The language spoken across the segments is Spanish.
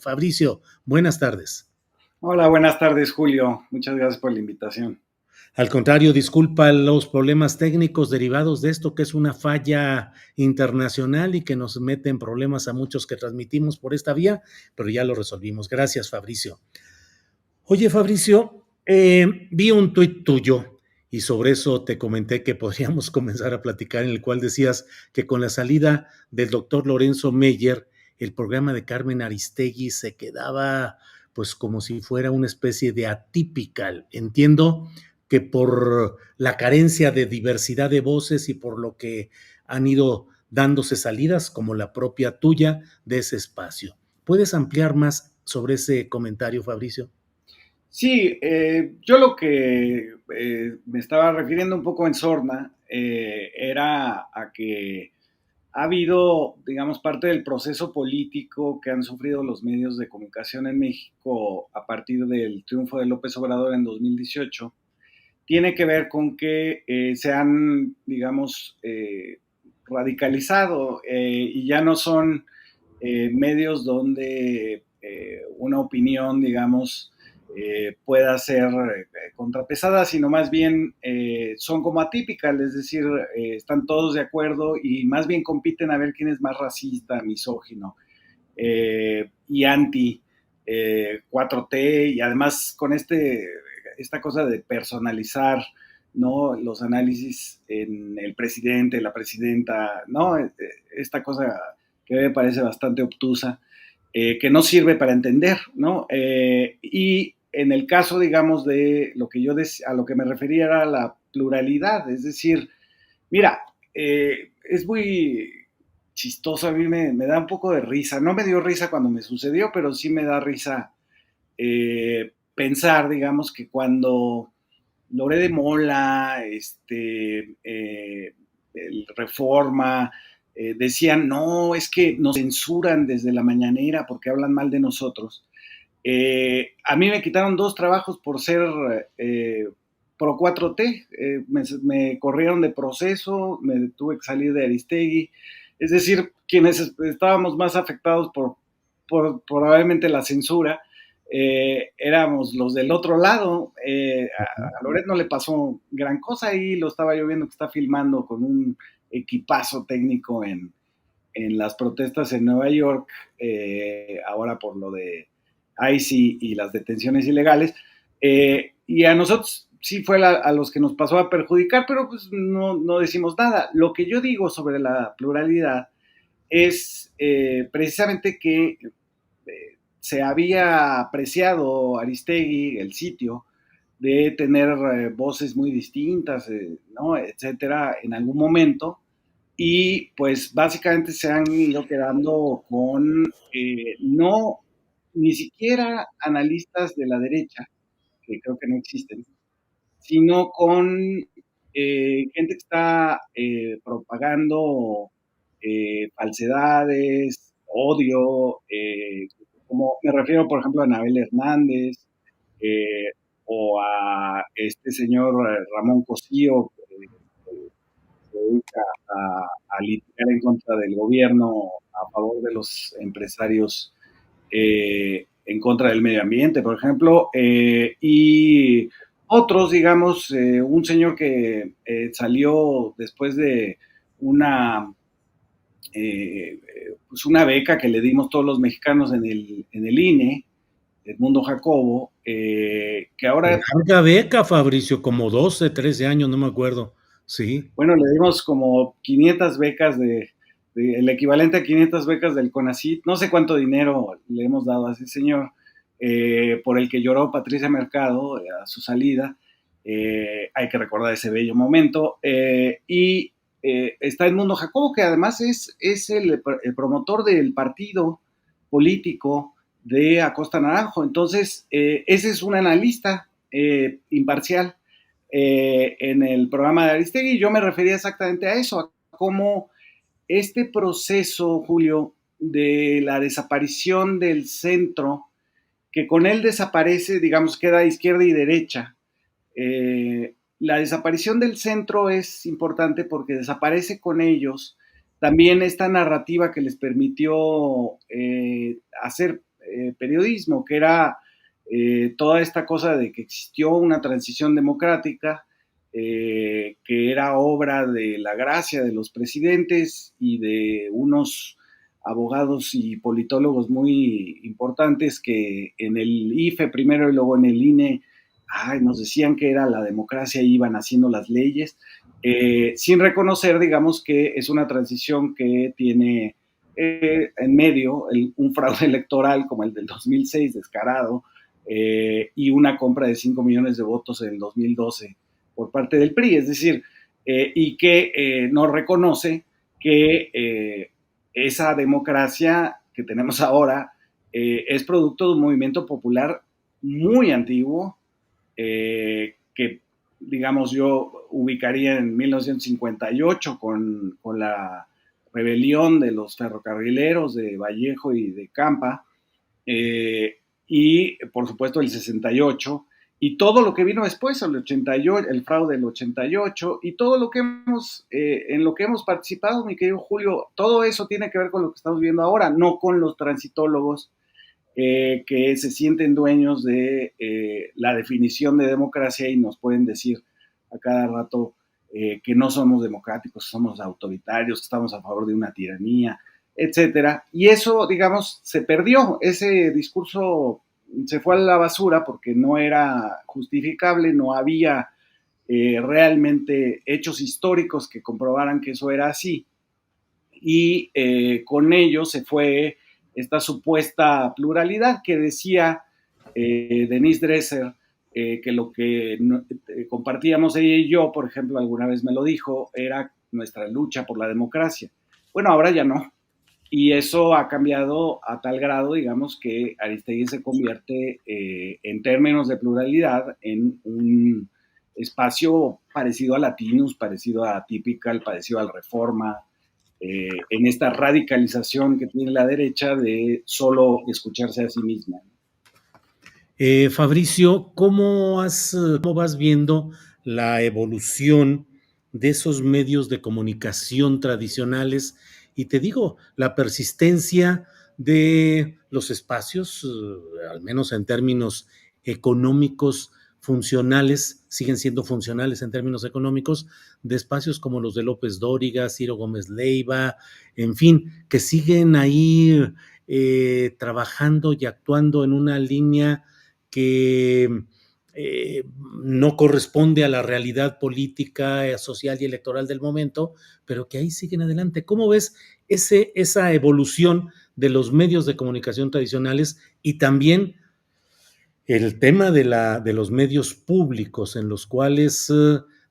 Fabricio, buenas tardes. Hola, buenas tardes, Julio. Muchas gracias por la invitación. Al contrario, disculpa los problemas técnicos derivados de esto, que es una falla internacional y que nos mete en problemas a muchos que transmitimos por esta vía, pero ya lo resolvimos. Gracias, Fabricio. Oye, Fabricio, vi un tuit tuyo y sobre eso te comenté que podríamos comenzar a platicar, en el cual decías que con la salida del doctor Lorenzo Meyer, el programa de Carmen Aristegui se quedaba pues como si fuera una especie de atípical. Entiendo que por la carencia de diversidad de voces y por lo que han ido dándose salidas, como la propia tuya, de ese espacio. ¿Puedes ampliar más sobre ese comentario, Fabricio? Sí, yo lo que me estaba refiriendo un poco en sorna era a que ha habido, digamos, parte del proceso político que han sufrido los medios de comunicación en México a partir del triunfo de López Obrador en 2018, tiene que ver con que se han, digamos, radicalizado y ya no son medios donde una opinión, digamos, pueda ser contrapesada, sino más bien son como atípicas, es decir, están todos de acuerdo y más bien compiten a ver quién es más racista, misógino y anti 4T, y además con esta cosa de personalizar, ¿no? Los análisis en el presidente, la presidenta, ¿no? Esta cosa que me parece bastante obtusa, que no sirve para entender, ¿no? Y en el caso, digamos, de lo que a lo que me refería era la pluralidad, es decir, mira, es muy chistoso, a mí me da un poco de risa, no me dio risa cuando me sucedió, pero sí me da risa pensar, digamos, que cuando Loré de Mola, el Reforma, decían, no, es que nos censuran desde la mañanera porque hablan mal de nosotros. A mí me quitaron 2 trabajos por ser pro 4T, me corrieron de Proceso, me tuve que salir de Aristegui, es decir, quienes estábamos más afectados por probablemente la censura, éramos los del otro lado. A Loret no le pasó gran cosa, ahí lo estaba yo viendo que está filmando con un equipazo técnico en las protestas en Nueva York, ahora por lo de ICE y las detenciones ilegales, y a nosotros sí fue a los que nos pasó a perjudicar, pero pues no decimos nada. Lo que yo digo sobre la pluralidad es precisamente que se había apreciado Aristegui, el sitio, de tener voces muy distintas, ¿no? Etcétera, en algún momento, y pues básicamente se han ido quedando con no, ni siquiera analistas de la derecha, que creo que no existen, sino con gente que está propagando falsedades, odio, como me refiero, por ejemplo, a Anabel Hernández eh, o a este señor Ramón Cosío, que se dedica a litigar en contra del gobierno a favor de los empresarios en contra del medio ambiente, por ejemplo, y otros, digamos, un señor que salió después de una, pues una beca que le dimos todos los mexicanos en el INE, Edmundo Jacobo, que ahora, Larga beca, Fabricio, como 12, 13 años, no me acuerdo. Sí. bueno, le dimos como 500 becas el equivalente a 500 becas del CONACYT, no sé cuánto dinero le hemos dado a ese señor, por el que lloró Patricia Mercado a su salida, hay que recordar ese bello momento, y está Edmundo Jacobo, que además es el promotor del partido político de Acosta Naranjo, entonces ese es un analista imparcial en el programa de Aristegui. Yo me refería exactamente a eso, a cómo este proceso, Julio, de la desaparición del centro, que con él desaparece, digamos, queda izquierda y derecha. La desaparición del centro es importante porque desaparece con ellos también esta narrativa que les permitió hacer periodismo, que era toda esta cosa de que existió una transición democrática, que era obra de la gracia de los presidentes y de unos abogados y politólogos muy importantes que en el IFE primero y luego en el INE nos decían que era la democracia y iban haciendo las leyes, sin reconocer, digamos, que es una transición que tiene en medio un fraude electoral como el del 2006, descarado, y una compra de 5 millones de votos en el 2012 por parte del PRI, es decir, y que no reconoce que esa democracia que tenemos ahora es producto de un movimiento popular muy antiguo, que, digamos, yo ubicaría en 1958 con la rebelión de los ferrocarrileros de Vallejo y de Campa, y por supuesto el 68, y todo lo que vino después, el 88, el fraude del 88, y todo lo que en lo que hemos participado, mi querido Julio, todo eso tiene que ver con lo que estamos viendo ahora, no con los transitólogos que se sienten dueños de la definición de democracia y nos pueden decir a cada rato que no somos democráticos, somos autoritarios, que estamos a favor de una tiranía, etcétera. Y eso, digamos, se perdió. Ese discurso se fue a la basura porque no era justificable, no había realmente hechos históricos que comprobaran que eso era así. Y con ello se fue esta supuesta pluralidad que decía Denise Dresser, que lo que compartíamos ella y yo, por ejemplo, alguna vez me lo dijo, era nuestra lucha por la democracia. Bueno, ahora ya no. Y eso ha cambiado a tal grado, digamos, que Aristegui se convierte, en términos de pluralidad, en un espacio parecido a Latinus, parecido a Atypical, parecido al Reforma, en esta radicalización que tiene la derecha de solo escucharse a sí misma. Fabricio, ¿cómo vas viendo la evolución de esos medios de comunicación tradicionales? Y te digo, la persistencia de los espacios, al menos en términos económicos, funcionales, siguen siendo funcionales en términos económicos, de espacios como los de López Dóriga, Ciro Gómez Leiva, en fin, que siguen ahí trabajando y actuando en una línea que no corresponde a la realidad política, social y electoral del momento, pero que ahí siguen adelante. ¿Cómo ves esa evolución de los medios de comunicación tradicionales y también el tema de los medios públicos en los cuales,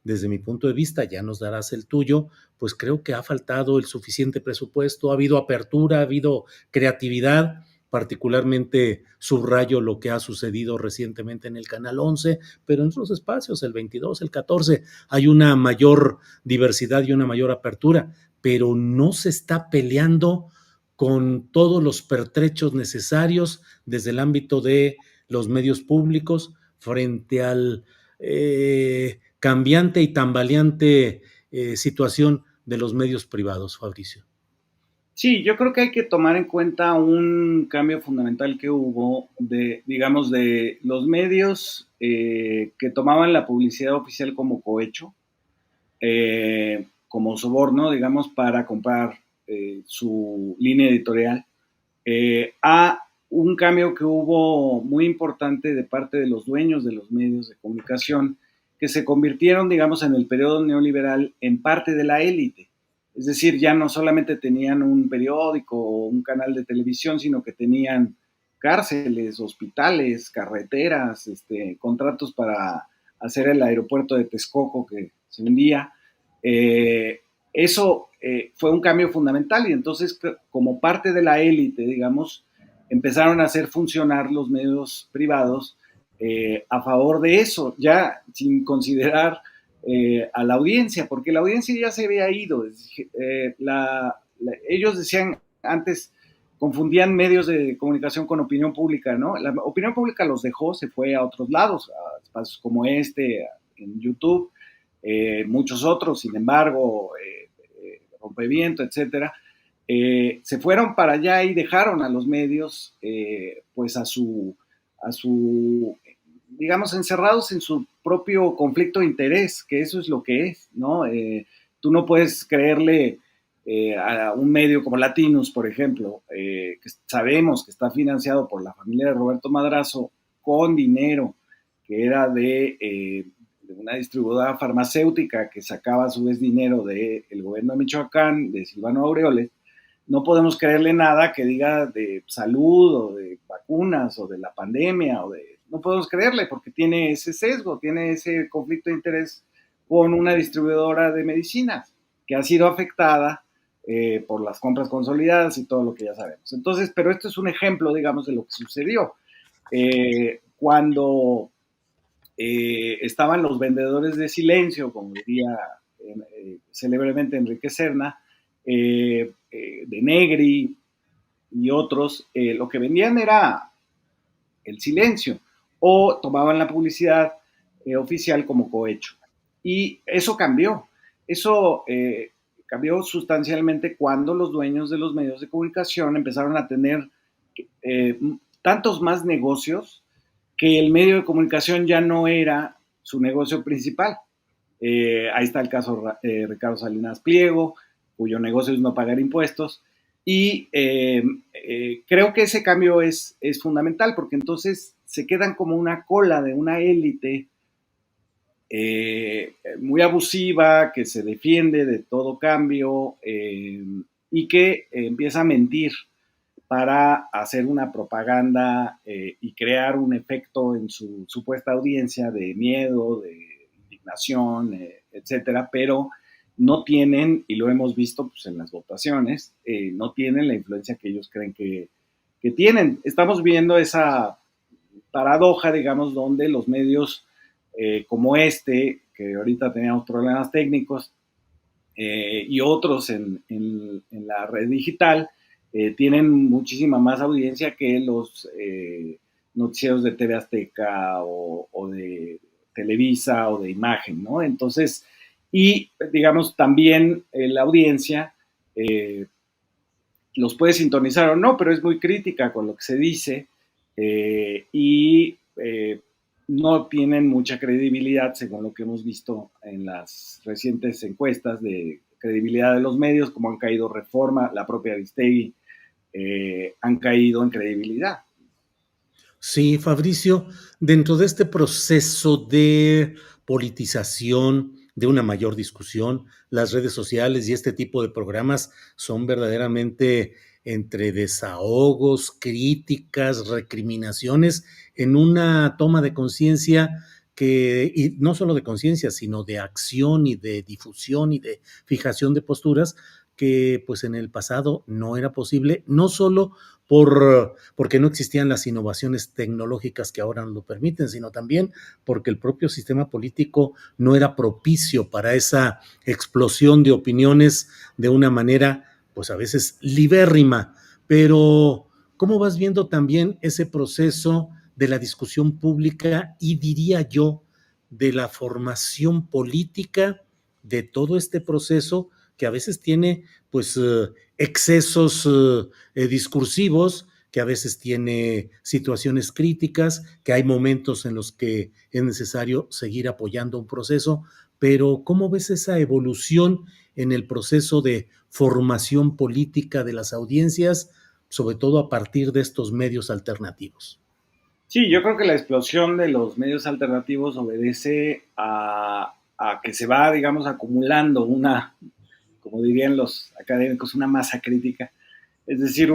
desde mi punto de vista, ya nos darás el tuyo, pues creo que ha faltado el suficiente presupuesto, ha habido apertura, ha habido creatividad, particularmente subrayo lo que ha sucedido recientemente en el Canal 11, pero en otros espacios, el 22, el 14, hay una mayor diversidad y una mayor apertura, pero no se está peleando con todos los pertrechos necesarios desde el ámbito de los medios públicos frente al cambiante y tambaleante situación de los medios privados, Fabricio. Sí, yo creo que hay que tomar en cuenta un cambio fundamental que hubo de, digamos, de los medios que tomaban la publicidad oficial como cohecho, como soborno, digamos, para comprar su línea editorial, a un cambio que hubo muy importante de parte de los dueños de los medios de comunicación, que se convirtieron, digamos, en el periodo neoliberal en parte de la élite. Es decir, ya no solamente tenían un periódico o un canal de televisión, sino que tenían cárceles, hospitales, carreteras, contratos para hacer el aeropuerto de Texcoco que se vendía. Eso fue un cambio fundamental y entonces, como parte de la élite, digamos, empezaron a hacer funcionar los medios privados a favor de eso, ya sin considerar a la audiencia, porque la audiencia ya se había ido. Ellos decían antes, confundían medios de comunicación con opinión pública, ¿no? La opinión pública los dejó, se fue a otros lados, a espacios como en YouTube, muchos otros, sin embargo, Rompeviento, etcétera. se fueron para allá y dejaron a los medios pues a su, digamos, encerrados en su propio conflicto de interés, que eso es lo que es, ¿no? Tú no puedes creerle a un medio como Latinus, por ejemplo, que sabemos que está financiado por la familia de Roberto Madrazo con dinero que era de una distribuidora farmacéutica que sacaba a su vez dinero del gobierno de Michoacán, de Silvano Aureoles. No podemos creerle nada que diga de salud o de vacunas o de la pandemia no podemos creerle porque tiene ese sesgo, tiene ese conflicto de interés con una distribuidora de medicinas que ha sido afectada por las compras consolidadas y todo lo que ya sabemos. Entonces, pero esto es un ejemplo, digamos, de lo que sucedió. Cuando estaban los vendedores de silencio, como diría célebremente Enrique Serna, de Negri y otros, lo que vendían era el silencio o tomaban la publicidad oficial como cohecho. Y eso cambió. Eso cambió sustancialmente cuando los dueños de los medios de comunicación empezaron a tener tantos más negocios que el medio de comunicación ya no era su negocio principal. Ahí está el caso Ricardo Salinas Pliego, cuyo negocio es no pagar impuestos. Y creo que ese cambio es fundamental porque entonces se quedan como una cola de una élite muy abusiva, que se defiende de todo cambio y que empieza a mentir para hacer una propaganda y crear un efecto en su supuesta audiencia de miedo, de indignación, etcétera, pero no tienen, y lo hemos visto pues, en las votaciones, no tienen la influencia que ellos creen que tienen. Estamos viendo esa paradoja, digamos, donde los medios como este, que ahorita teníamos problemas técnicos, y otros en la red digital, tienen muchísima más audiencia que los noticieros de TV Azteca o de Televisa o de Imagen, ¿no? Entonces, y digamos también la audiencia los puede sintonizar o no, pero es muy crítica con lo que se dice y no tienen mucha credibilidad, según lo que hemos visto en las recientes encuestas de credibilidad de los medios, como han caído Reforma, la propia Aristegui, han caído en credibilidad. Sí, Fabricio, dentro de este proceso de politización, de una mayor discusión, las redes sociales y este tipo de programas son verdaderamente entre desahogos, críticas, recriminaciones, en una toma de conciencia que, y no solo de conciencia, sino de acción y de difusión y de fijación de posturas que pues en el pasado no era posible, no solo porque no existían las innovaciones tecnológicas que ahora nos lo permiten, sino también porque el propio sistema político no era propicio para esa explosión de opiniones de una manera, pues a veces libérrima. Pero, ¿cómo vas viendo también ese proceso de la discusión pública y diría yo, de la formación política de todo este proceso que a veces tiene pues excesos discursivos, que a veces tiene situaciones críticas, que hay momentos en los que es necesario seguir apoyando un proceso, pero ¿cómo ves esa evolución en el proceso de formación política de las audiencias, sobre todo a partir de estos medios alternativos? Sí, yo creo que la explosión de los medios alternativos obedece a que se va, digamos, acumulando una, como dirían los académicos, una masa crítica. Es decir,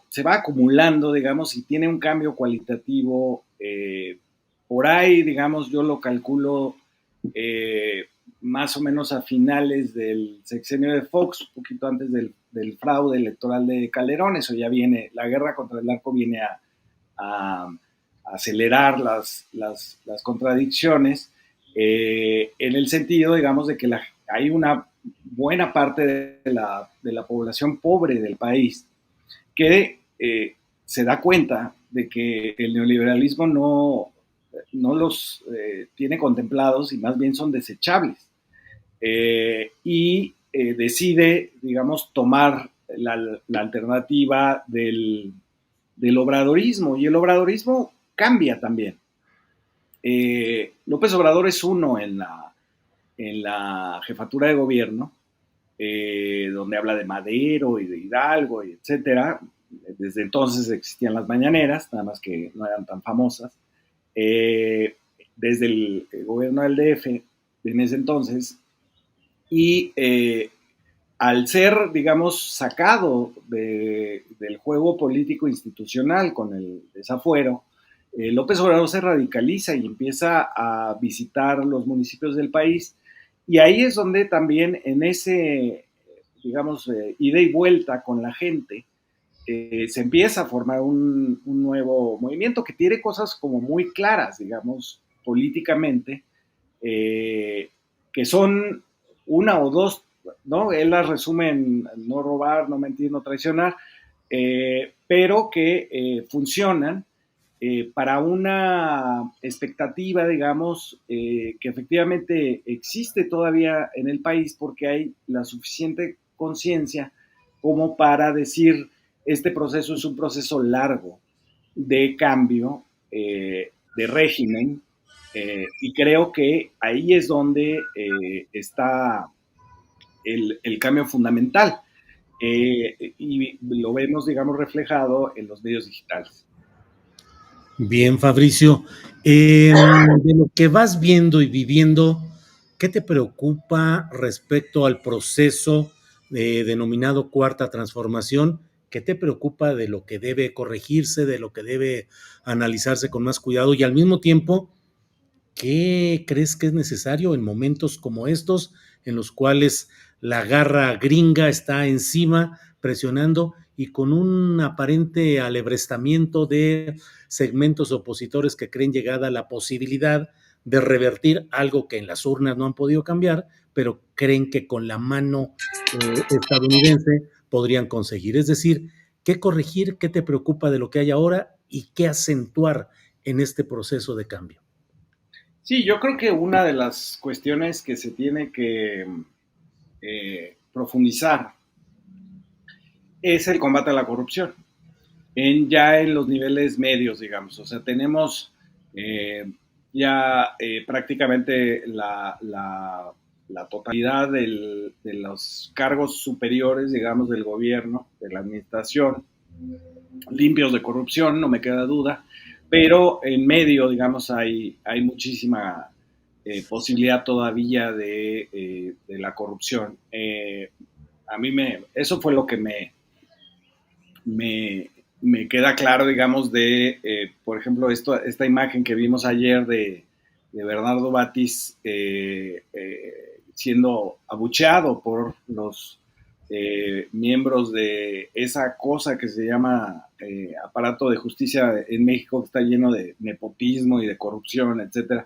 se va acumulando, digamos, y tiene un cambio cualitativo. Por ahí, digamos, yo lo calculo más o menos a finales del sexenio de Fox, un poquito antes del fraude electoral de Calderón. Eso ya viene, la guerra contra el narco viene a acelerar las contradicciones en el sentido, digamos, de que hay una buena parte de la población pobre del país que se da cuenta de que el neoliberalismo no los tiene contemplados y más bien son desechables. Y decide, digamos, tomar la alternativa del obradorismo, y el obradorismo cambia también. López Obrador es uno en la jefatura de gobierno, donde habla de Madero y de Hidalgo, y etcétera. Desde entonces existían las mañaneras, nada más que no eran tan famosas. Desde el gobierno del DF en ese entonces, y al ser, digamos, sacado del juego político institucional con el desafuero, López Obrador se radicaliza y empieza a visitar los municipios del país, y ahí es donde también en ese, digamos, ida y vuelta con la gente, se empieza a formar un nuevo movimiento que tiene cosas como muy claras, digamos, políticamente, que son una o dos, ¿no? Él las resume en no robar, no mentir, no traicionar, pero que funcionan para una expectativa, digamos, que efectivamente existe todavía en el país, porque hay la suficiente conciencia como para decir, este proceso es un proceso largo de cambio de régimen, y creo que ahí es donde está el cambio fundamental, y lo vemos, digamos, reflejado en los medios digitales. Bien, Fabricio. De lo que vas viendo y viviendo, ¿qué te preocupa respecto al proceso denominado Cuarta Transformación? ¿Qué te preocupa de lo que debe corregirse, de lo que debe analizarse con más cuidado? Y al mismo tiempo, ¿qué crees que es necesario en momentos como estos, en los cuales la garra gringa está encima, presionando y con un aparente alebrestamiento de segmentos opositores que creen llegada la posibilidad de revertir algo que en las urnas no han podido cambiar, pero creen que con la mano estadounidense podrían conseguir? Es decir, ¿qué corregir, qué te preocupa de lo que hay ahora y qué acentuar en este proceso de cambio? Sí, yo creo que una de las cuestiones que se tiene que profundizar es el combate a la corrupción, ya en los niveles medios, digamos. O sea, tenemos ya prácticamente la totalidad de los cargos superiores, digamos, del gobierno, de la administración, limpios de corrupción, no me queda duda, pero en medio, digamos, hay muchísima posibilidad todavía de la corrupción. A mí eso fue lo que me, me queda claro, digamos, por ejemplo, esta imagen que vimos ayer de Bernardo Batis siendo abucheado por los miembros de esa cosa que se llama aparato de justicia en México, que está lleno de nepotismo y de corrupción, etcétera.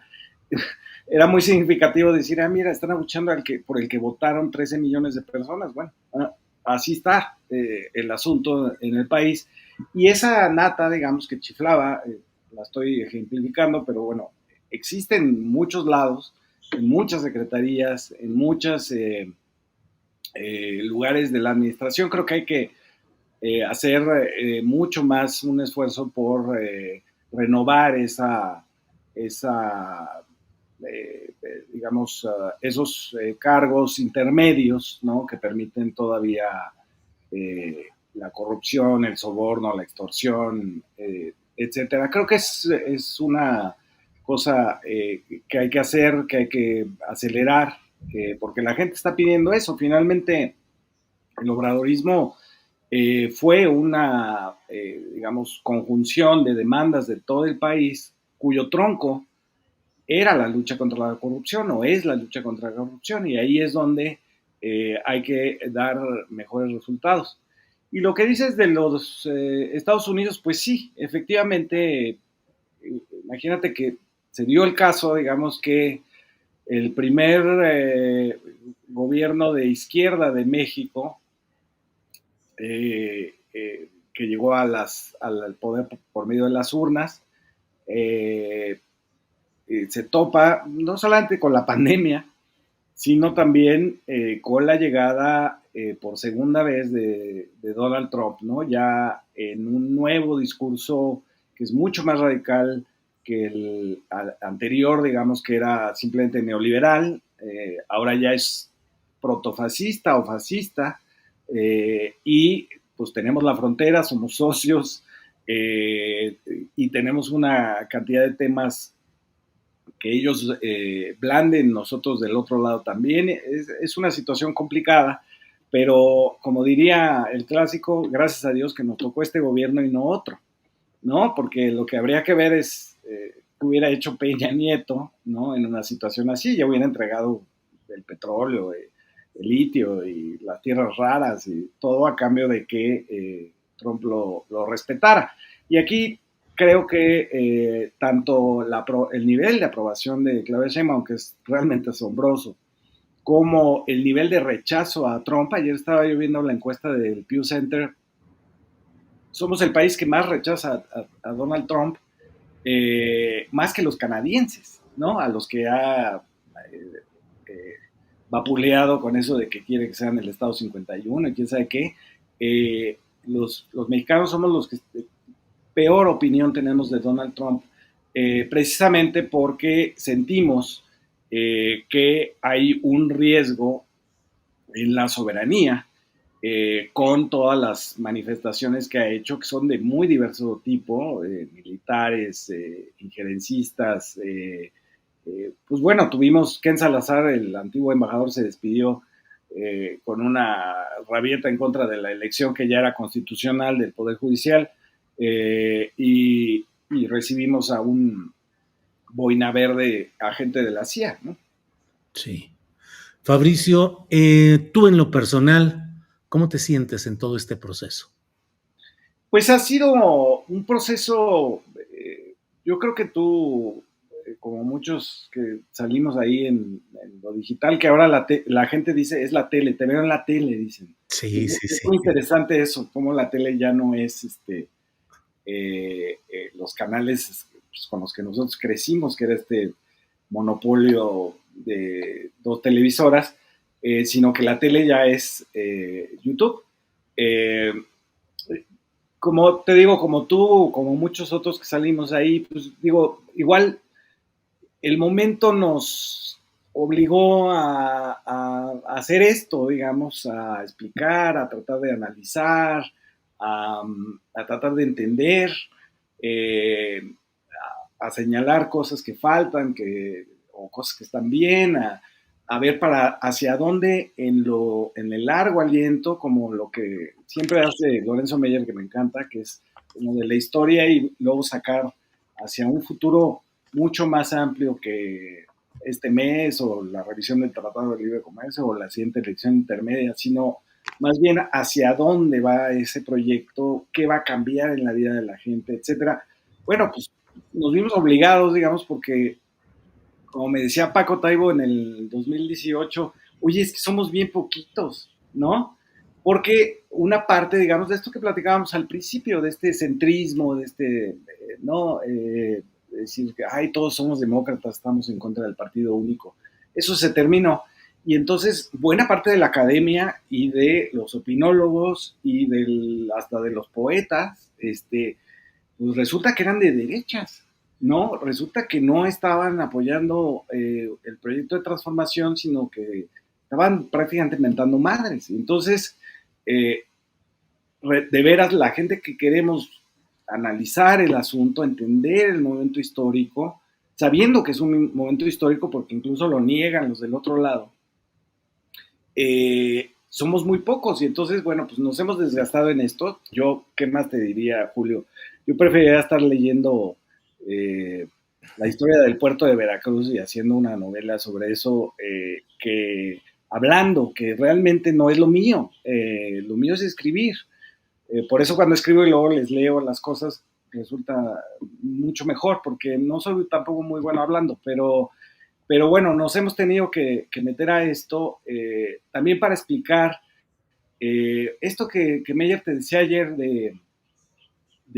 Era muy significativo decir, mira, están abucheando por el que votaron 13 millones de personas. Bueno, así está el asunto en el país. Y esa nata, digamos, que chiflaba, la estoy ejemplificando, pero bueno, existe en muchos lados, en muchas secretarías, en muchos lugares de la administración. Creo que hay que hacer mucho más un esfuerzo por renovar digamos, esos cargos intermedios, ¿no? Que permiten todavía la corrupción, el soborno, la extorsión, etcétera. Creo que es una cosa que hay que hacer, que hay que acelerar, porque la gente está pidiendo eso. Finalmente, el obradorismo fue una, digamos, conjunción de demandas de todo el país, cuyo tronco era la lucha contra la corrupción, o es la lucha contra la corrupción, y ahí es donde hay que dar mejores resultados. Y lo que dices de los Estados Unidos, pues sí, efectivamente, imagínate que se dio el caso, digamos, que el primer gobierno de izquierda de México, que llegó al poder por medio de las urnas, se topa no solamente con la pandemia, sino también con la llegada por segunda vez de Donald Trump, ¿no? Ya en un nuevo discurso que es mucho más radical que el anterior, digamos que era simplemente neoliberal, ahora ya es protofascista o fascista, y pues tenemos la frontera, somos socios, y tenemos una cantidad de temas que ellos blanden, nosotros del otro lado también. Es una situación complicada, pero como diría el clásico, gracias a Dios que nos tocó este gobierno y no otro, ¿no? Porque lo que habría que ver es qué hubiera hecho Peña Nieto, ¿no? En una situación así, ya hubiera entregado el petróleo, el litio y las tierras raras y todo a cambio de que Trump lo respetara. Y aquí creo que tanto el nivel de aprobación de Claudia Sheinbaum, que es realmente asombroso, como el nivel de rechazo a Trump. Ayer estaba yo viendo la encuesta del Pew Center. Somos el país que más rechaza a Donald Trump, más que los canadienses, ¿no? A los que ha eh, vapuleado con eso de que quiere que sean el Estado 51 y quién sabe qué. Los mexicanos somos los que peor opinión tenemos de Donald Trump, precisamente porque sentimos que hay un riesgo en la soberanía, con todas las manifestaciones que ha hecho, que son de muy diverso tipo, militares, injerencistas. Pues bueno, tuvimos Ken Salazar, el antiguo embajador, se despidió con una rabieta en contra de la elección que ya era constitucional del Poder Judicial, y recibimos a un boina verde agente de la CIA, ¿no? Sí. Fabricio, tú en lo personal, ¿cómo te sientes en todo este proceso? Pues ha sido un proceso, yo creo que tú, como muchos que salimos ahí en lo digital, que ahora la gente dice es la tele, te veo en la tele, dicen. Sí, sí, Es sí. muy interesante eso, cómo la tele ya no es los canales pues, con los que nosotros crecimos, que era este monopolio de dos televisoras, sino que la tele ya es YouTube. Eh, como te digo, como tú, como muchos otros que salimos ahí, pues digo, igual el momento nos obligó a hacer esto, digamos, a explicar, a tratar de analizar, a tratar de entender, eh, a señalar cosas que faltan, o cosas que están bien, a ver para hacia dónde en el largo aliento, como lo que siempre hace Lorenzo Meyer, que me encanta, que es como de la historia y luego sacar hacia un futuro mucho más amplio que este mes o la revisión del Tratado de Libre Comercio o la siguiente elección intermedia, sino más bien hacia dónde va ese proyecto, qué va a cambiar en la vida de la gente, etcétera. Bueno, pues nos vimos obligados, digamos, porque, como me decía Paco Taibo en el 2018, oye, es que somos bien poquitos, ¿no? Porque una parte, digamos, de esto que platicábamos al principio, de este centrismo, de ¿no? Decir que, ay, todos somos demócratas, estamos en contra del partido único. Eso se terminó. Y entonces, buena parte de la academia y de los opinólogos y hasta de los poetas, pues resulta que eran de derechas, ¿no? Resulta que no estaban apoyando el proyecto de transformación, sino que estaban prácticamente inventando madres. Entonces, eh, de veras, la gente que queremos analizar el asunto, entender el momento histórico, sabiendo que es un momento histórico porque incluso lo niegan los del otro lado, somos muy pocos y entonces, bueno, pues nos hemos desgastado en esto. Yo, ¿qué más te diría, Julio? Yo preferiría estar leyendo la historia del puerto de Veracruz y haciendo una novela sobre eso, que hablando, que realmente no es lo mío es escribir. Por eso cuando escribo y luego les leo las cosas, resulta mucho mejor, porque no soy tampoco muy bueno hablando, pero bueno, nos hemos tenido que meter a esto también para explicar esto que Meyer te decía ayer de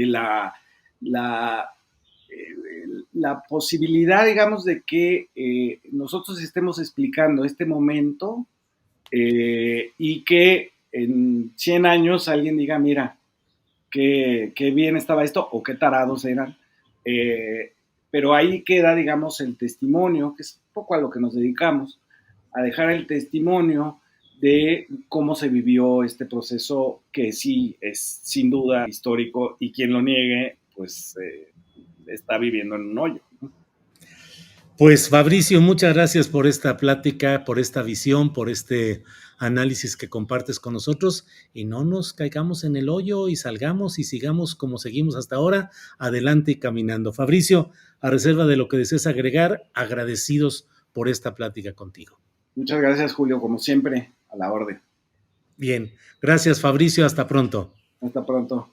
la, la, la posibilidad, digamos, de que nosotros estemos explicando este momento y que en 100 años alguien diga, mira, qué bien estaba esto o qué tarados eran. Pero ahí queda, digamos, el testimonio, que es un poco a lo que nos dedicamos, a dejar el testimonio de cómo se vivió este proceso que sí es sin duda histórico y quien lo niegue, pues está viviendo en un hoyo. Pues Fabricio, muchas gracias por esta plática, por esta visión, por este análisis que compartes con nosotros y no nos caigamos en el hoyo y salgamos y sigamos como seguimos hasta ahora, adelante y caminando. Fabricio, a reserva de lo que desees agregar, agradecidos por esta plática contigo. Muchas gracias, Julio, como siempre, a la orden. Bien, gracias Fabricio, hasta pronto. Hasta pronto.